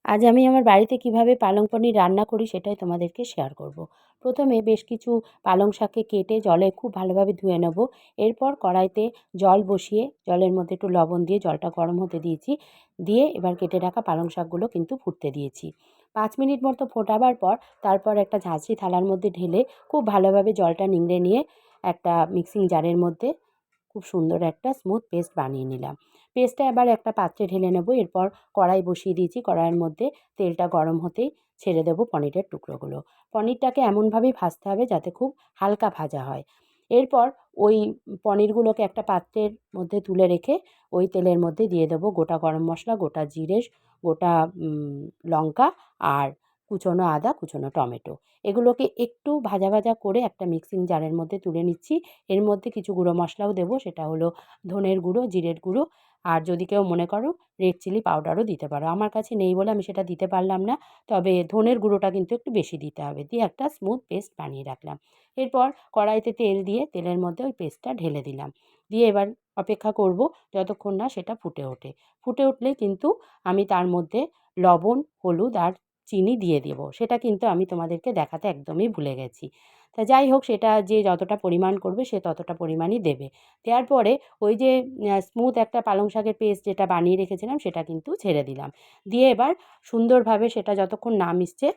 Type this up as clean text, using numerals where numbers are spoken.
আজ আমি আমার বাড়িতে কিভাবে পালং পনির রান্না করি সেটাই তোমাদেরকে শেয়ার করব। প্রথমে বেশ কিছু পালং শাককে কেটে জলে খুব ভালোভাবে ধুয়ে নেব। এরপর কড়াইতে জল বসিয়ে জলের মধ্যে একটু লবণ দিয়ে জলটা গরম হতে দিয়েছি। দিয়ে এবার কেটে রাখা পালং শাকগুলো কিন্তু ফুটতে দিয়েছি। 5 মিনিট মতো ফোটাবার পর তারপর একটা ঝাঁঝরি থালার মধ্যে ঢেলে খুব ভালোভাবে জলটা নিংড়ে নিয়ে একটা মিক্সিং জারের মধ্যে খুব সুন্দর একটা স্মুথ পেস্ট বানিয়ে নিলাম। পেস্টটা এবার একটা পাত্রে ঢেলে নেব। এরপর কড়াই বসিয়ে দিয়েছি। কড়াইয়ের মধ্যে তেলটা গরম হতেই ছেড়ে দেবো পনিরের টুকরোগুলো। পনিরটাকে এমনভাবেই ভাজতে হবে যাতে খুব হালকা ভাজা হয়। এরপর ওই পনিরগুলোকে একটা পাত্রের মধ্যে তুলে রেখে ওই তেলের মধ্যে দিয়ে দেবো গোটা গরম মশলা, গোটা জিরে, গোটা লঙ্কা আর কুচনো আদা, কুচনো টমেটো। এগুলোকে একটু ভাজা ভাজা করে একটা মিক্সিং জারের মধ্যে তুলে নিচ্ছি। এর মধ্যে কিছু গুঁড়ো মশলাও দেবো, সেটা হলো ধনের গুঁড়ো, জিরের গুঁড়ো আর যদি কেউ মনে করো রেড চিলি পাউডারও দিতে পারো। আমার কাছে নেই বলে আমি সেটা দিতে পারলাম না। তবে ধনের গুঁড়োটা কিন্তু একটু বেশি দিতে হবে। দিয়ে একটা স্মুথ পেস্ট বানিয়ে রাখলাম। এরপর কড়াইতে তেল দিয়ে তেলের মধ্যে ওই পেস্টটা ঢেলে দিলাম। দিয়ে এবার অপেক্ষা করব যতক্ষণ না সেটা ফুটে ওঠে। ফুটে উঠলেই কিন্তু আমি তার মধ্যে লবণ, হলুদ আর চিনি দিয়ে দেবো। সেটা কিন্তু আমি তোমাদেরকে দেখাতে একদমই ভুলে গেছি। তা যাই হোক, সেটা যে যতটা পরিমাণ করবে সে ততটা পরিমাণই দেবে। দেওয়ার পরে ওই যে স্মুথ একটা পালং শাকের পেস্ট যেটা বানিয়ে রেখেছিলাম সেটা কিন্তু ছেড়ে দিলাম। দিয়ে এবার সুন্দরভাবে সেটা যতক্ষণ না মিশছে